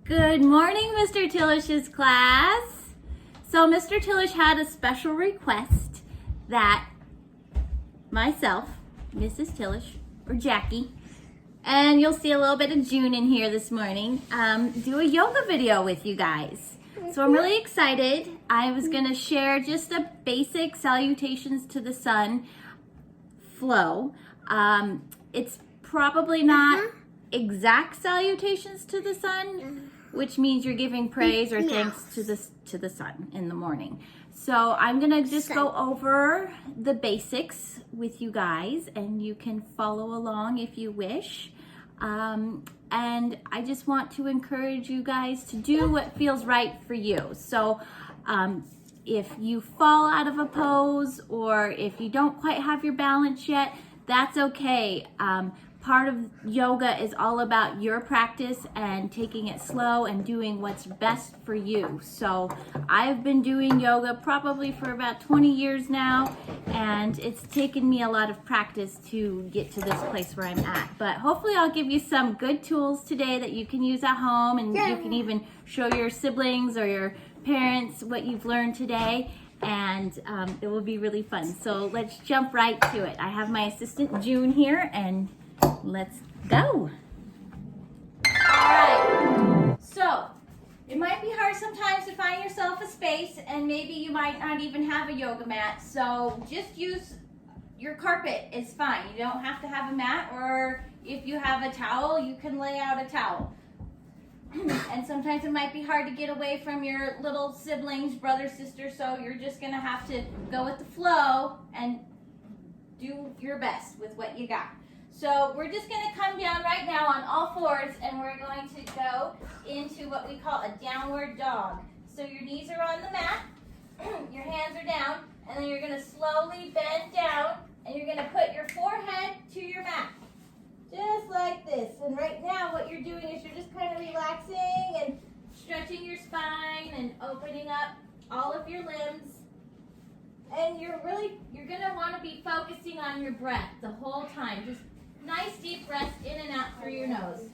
Good morning, Mr. Tillisch's class. So Mr. Tillisch had a special request that myself, Mrs. Tillisch, or Jackie, and you'll see a little bit of June in here this morning, do a yoga video with you guys. So I'm really excited. I was gonna share just a basic salutations to the sun flow. It's probably not exact salutations to the sun, which means you're giving praise or thanks to the sun in the morning. So I'm gonna just go over the basics with you guys, and you can follow along if you wish. And I just want to encourage you guys to do what feels right for you. So if you fall out of a pose, or if you don't quite have your balance yet, that's okay. Part of yoga is all about your practice and taking it slow and doing what's best for you. So I've been doing yoga probably for about 20 years now, and it's taken me a lot of practice to get to this place where I'm at. But hopefully I'll give you some good tools today that you can use at home, and you can even show your siblings or your parents what you've learned today, and it will be really fun. So let's jump right to it. I have my assistant June here, and let's go. All right, so it might be hard sometimes to find yourself a space, and maybe you might not even have a yoga mat, so just use your carpet is fine. You don't have to have a mat, or if you have a towel, you can lay out a towel. And sometimes it might be hard to get away from your little siblings, brother, sister, so you're just gonna have to go with the flow and do your best with what you got. So we're just gonna come down right now on all fours, and we're going to go into what we call a downward dog. So your knees are on the mat, your hands are down, and then you're gonna slowly bend down, and you're gonna put your forehead to your mat. Just like this. And right now what you're doing is you're just kind of relaxing and stretching your spine and opening up all of your limbs. And you're gonna wanna be focusing on your breath the whole time. Just nice deep breaths in and out through your nose.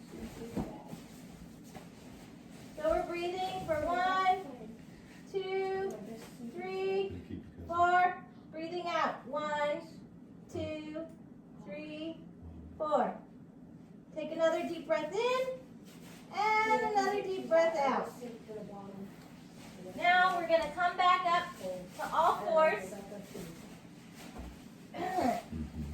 So we're breathing for 1, 2, 3, 4. Breathing out. 1, 2, 3, 4. Take another deep breath in and another deep breath out. Now we're going to come back up to all fours.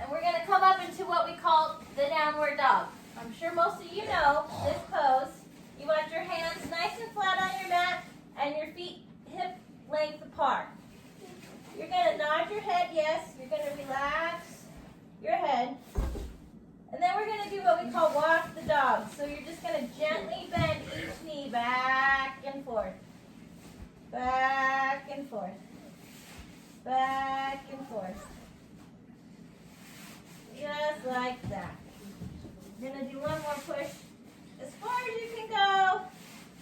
And we're going to come up into what we call the downward dog. I'm sure most of you know this pose. You want your hands nice and flat on your mat and your feet hip length apart. You're going to nod your head, yes. You're going to relax your head. And then we're going to do what we call walk the dog. So you're just going to gently bend each knee back and forth. Back and forth. Back and forth. Just like that. We're going to do one more push as far as you can go.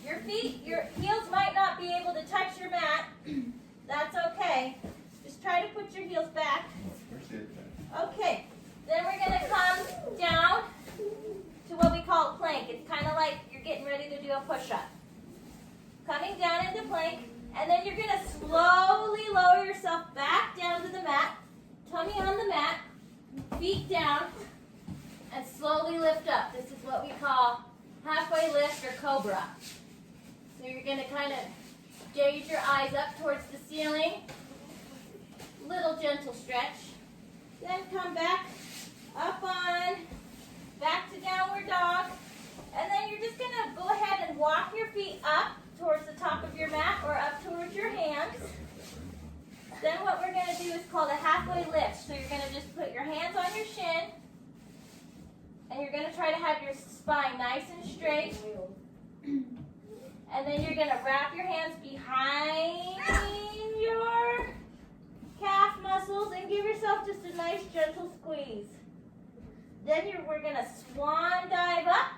Your feet, your heels might not be able to touch your mat. That's okay. Just try to put your heels back. Okay. Then we're going to come down to what we call plank. It's kind of like you're getting ready to do a push-up. Coming down into plank, and then you're going to slowly lower yourself back down to the mat, tummy on the mat, feet down, and slowly lift up. This is what we call halfway lift or cobra. So you're going to kind of gaze your eyes up towards the ceiling. Little gentle stretch. Then come back up on, back to downward dog. And then you're just going to go ahead and walk your feet up towards the top of your mat or up towards your hands. Then what we're going to do is called a halfway lift. So you're going to just put your hands on your shin, and you're going to try to have your spine nice and straight. And then you're going to wrap your hands behind your calf muscles and give yourself just a nice gentle squeeze. Then we're going to swan dive up,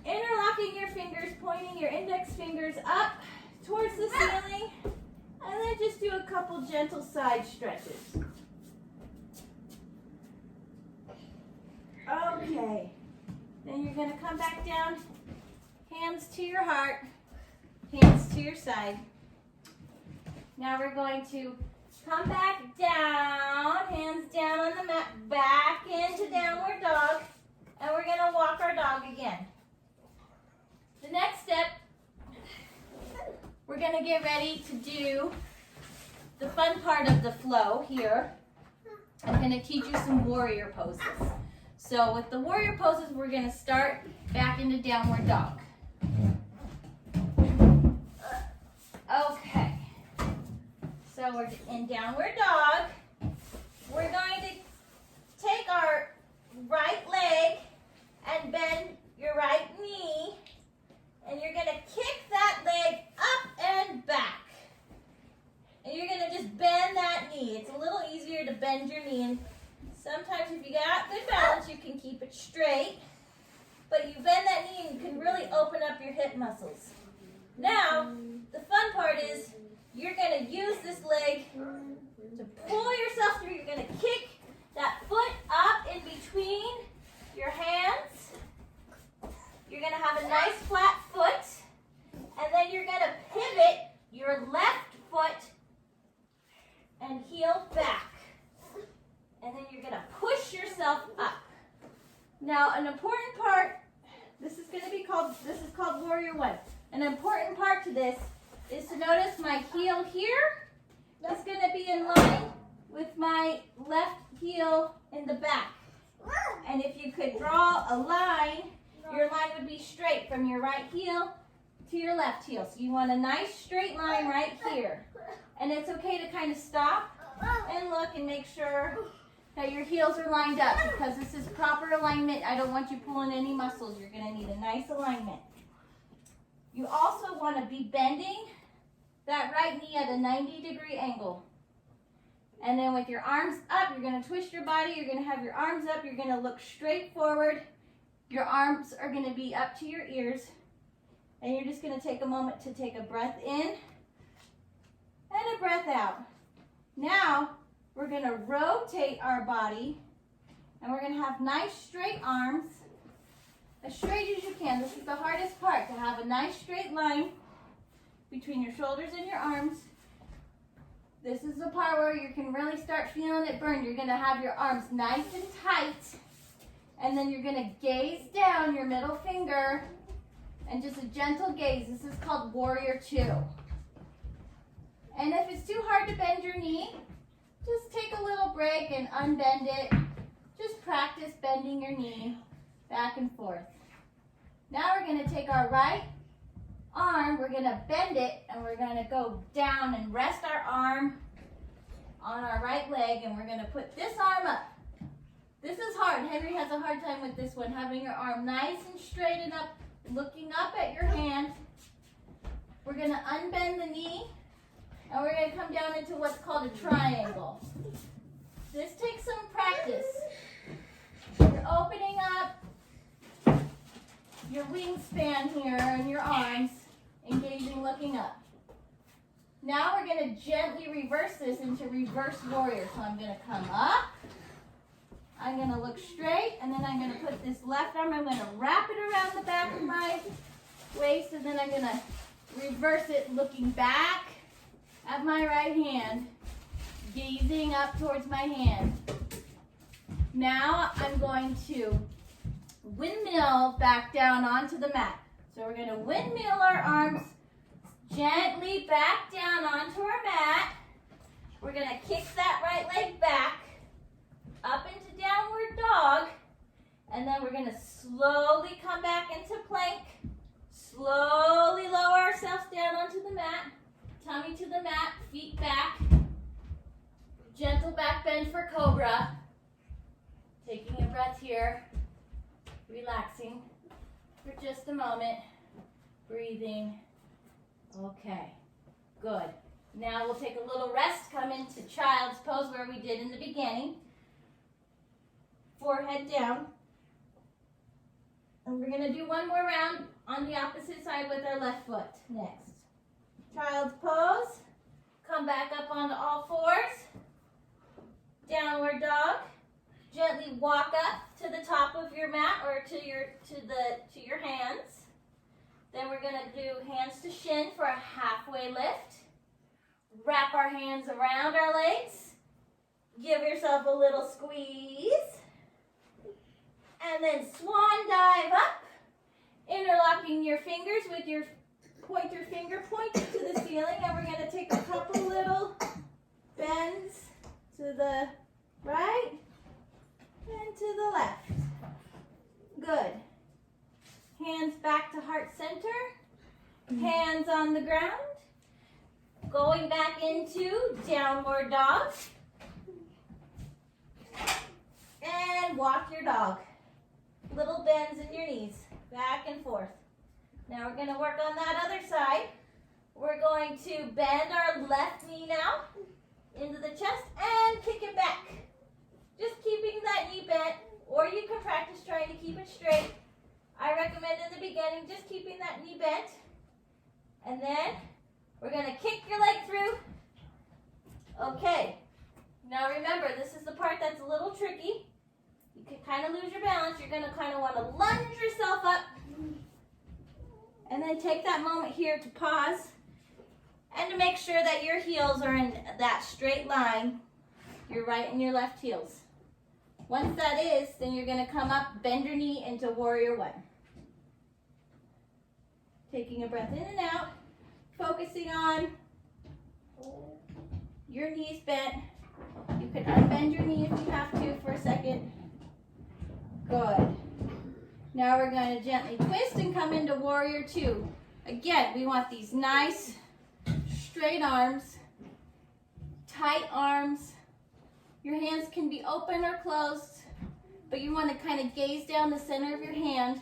interlocking your fingers, pointing your index fingers up towards the ceiling, and then just do a couple gentle side stretches. Okay. Then you're going to come back down Hands to your heart, hands to your side. Now we're going to come back down, hands down on the mat, back into downward dog, and we're going to walk our dog again. The next step, we're going to get ready to do the fun part of the flow here. I'm going to teach you some warrior poses. So with the warrior poses, we're going to start back into downward dog. Okay. So we're in downward dog. We're going to take our right leg and bend your right knee. And you're going to kick that leg up and back. And you're going to just bend that knee. It's a little easier to bend your knee. And sometimes if you got good balance, you can keep it straight. But you bend that knee and you can really open up your hip muscles. Now, the fun part is you're going to use this leg to pull yourself through. You're going to kick that foot up in between your hands. You're going to have a nice flat foot. And then you're going to pivot your left foot and heel back. And then you're going to push yourself up. Now, an important part, this is called Warrior 1. An important part to this is to notice my heel here is going to be in line with my left heel in the back. And if you could draw a line, your line would be straight from your right heel to your left heel. So you want a nice straight line right here. And it's okay to kind of stop and look and make sure that your heels are lined up, because this is proper alignment. I don't want you pulling any muscles. You're going to need a nice alignment. You also want to be bending that right knee at a 90-degree angle. And then with your arms up, you're going to twist your body. You're going to have your arms up. You're going to look straight forward. Your arms are going to be up to your ears. And you're just going to take a moment to take a breath in and a breath out. Now, we're going to rotate our body, and we're going to have nice straight arms, as straight as you can. This is the hardest part, to have a nice straight line between your shoulders and your arms. This is the part where you can really start feeling it burn. You're going to have your arms nice and tight, and then you're going to gaze down your middle finger, and just a gentle gaze. This is called Warrior 2. And if it's too hard to bend your knee, just take a little break and unbend it. Just practice bending your knee back and forth. Now we're going to take our right arm, we're going to bend it, and we're going to go down and rest our arm on our right leg, and we're going to put this arm up. This is hard. Henry has a hard time with this one, having your arm nice and straight and up, looking up at your hand. We're going to unbend the knee, and we're going to come down into what's called a triangle. This takes some practice. You're opening up your wingspan here and your arms, engaging, looking up. Now we're going to gently reverse this into reverse warrior. So I'm going to come up, I'm going to look straight, and then I'm going to put this left arm, I'm going to wrap it around the back of my waist, and then I'm going to reverse it, looking back at my right hand, gazing up towards my hand. Now I'm going to windmill back down onto the mat. So we're going to windmill our arms gently back down onto our mat. We're going to kick that right leg back up into downward dog, and then we're going to slowly come back into plank. Slowly lower ourselves down onto the mat. Tummy to the mat, feet back. Gentle back bend for cobra. Taking a breath here. Relaxing for just a moment. Breathing. Okay, good. Now we'll take a little rest, come into child's pose where we did in the beginning. Forehead down. And we're going to do one more round on the opposite side with our left foot next. Child's pose. Come back up onto all fours. Downward dog. Gently walk up to the top of your mat or to your hands. hands to shin for a halfway lift. Wrap our hands around our legs. Give yourself a little squeeze. And then swan dive up, interlocking your fingers with your pointer finger pointed to the ceiling. And we're going to take a couple little bends to the right and to the left. Good. Hands back to heart center. Hands on the ground. Going back into downward dog. And walk your dog. Little bends in your knees, back and forth. Now we're going to work on that other side. We're going to bend our left knee now into the chest and kick it back. Just keeping that knee bent, or you can practice trying to keep it straight. I recommend in the beginning just keeping that knee bent. And then we're going to kick your leg through. Okay. Now remember, this is the part that's a little tricky. You can kind of lose your balance. You're going to kind of want to lunge yourself up. And then take that moment here to pause. And to make sure that your heels are in that straight line. Your right and your left heels. Once that is, then you're going to come up, bend your knee into warrior one. Taking a breath in and out. Focusing on your knees bent. You can unbend your knee if you have to for a second. Good. Now we're going to gently twist and come into warrior two. Again, we want these nice straight arms, tight arms. Your hands can be open or closed, but you want to kind of gaze down the center of your hand.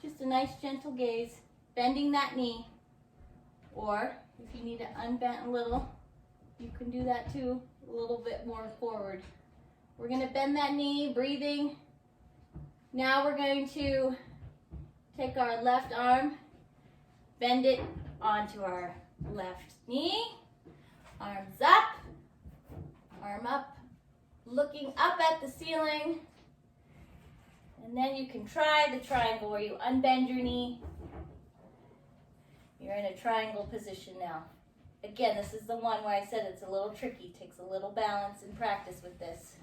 Just a nice gentle gaze, bending that knee. Or if you need to unbend a little, you can do that too, a little bit more forward. We're going to bend that knee, breathing. Now we're going to take our left arm, bend it onto our left knee, arms up, arm up, looking up at the ceiling. And then you can try the triangle where you unbend your knee. You're in a triangle position now. Again, this is the one where I said it's a little tricky. Takes a little balance and practice with this.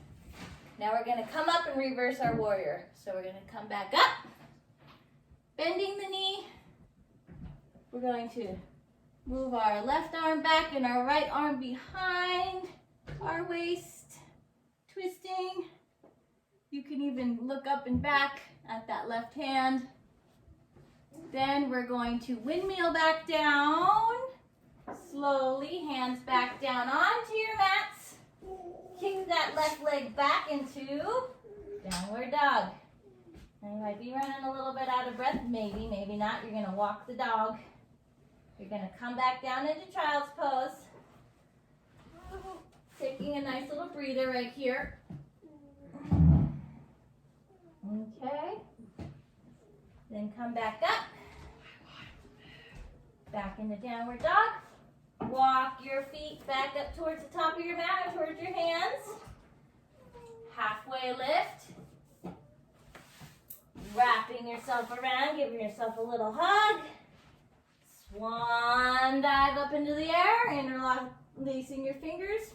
Now we're going to come up and reverse our warrior. So we're going to come back up, bending the knee. We're going to move our left arm back and our right arm behind our waist, twisting. You can even look up and back at that left hand. Then we're going to windmill back down. Slowly, hands back down onto your mats. Kick that left leg back into downward dog. Now you might be running a little bit out of breath. Maybe, maybe not. You're going to walk the dog. You're going to come back down into child's pose. Taking a nice little breather right here. Okay. Then come back up. Back into downward dog. Walk your feet back up towards the top of your mat or towards your hands. Halfway lift. Wrapping yourself around, giving yourself a little hug. Swan dive up into the air, interlacing your fingers.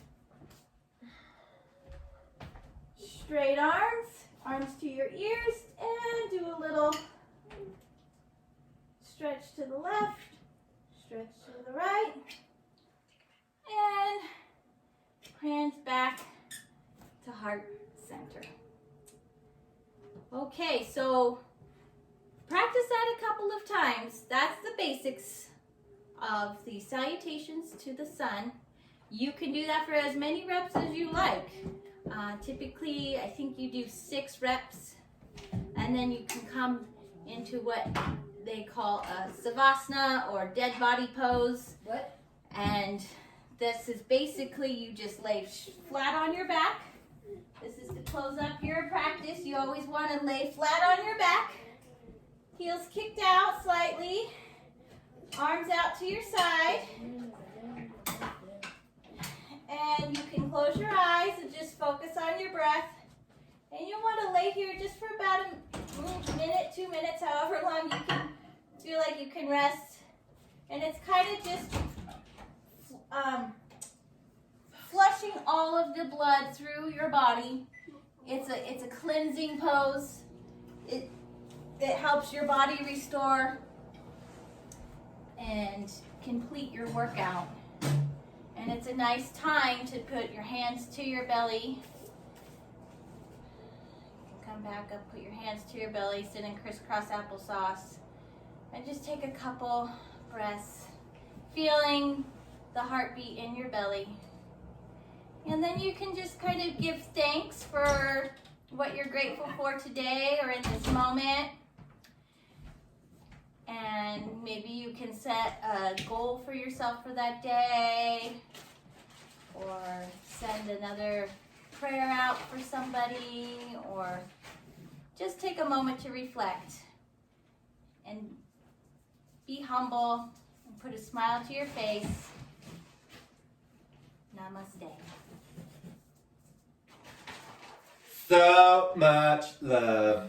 Straight arms, arms to your ears, and do a little stretch to the left, stretch to the right, and hands back to heart center. Okay, so practice that a couple of times. That's the basics of the salutations to the sun. You can do that for as many reps as you like. Typically, I think you do 6 reps, and then you can come into what they call a savasana or dead body pose. What? And this is basically you just lay flat on your back. This is to close up your practice. You always want to lay flat on your back. Heels kicked out slightly. Arms out to your side. And you can close your eyes and just focus on your breath. And you want to lay here just for about a minute, 2 minutes, however long you can feel like you can rest. And it's kind of just flushing all of the blood through your body. It's a cleansing pose. It helps your body restore and complete your workout. And it's a nice time to put your hands to your belly. Come back up, put your hands to your belly, sit in crisscross applesauce, and just take a couple breaths, feeling the heartbeat in your belly. And then you can just kind of give thanks for what you're grateful for today or in this moment. And maybe you can set a goal for yourself for that day, or send another prayer out for somebody, or just take a moment to reflect and be humble and put a smile to your face. Namaste. So much love.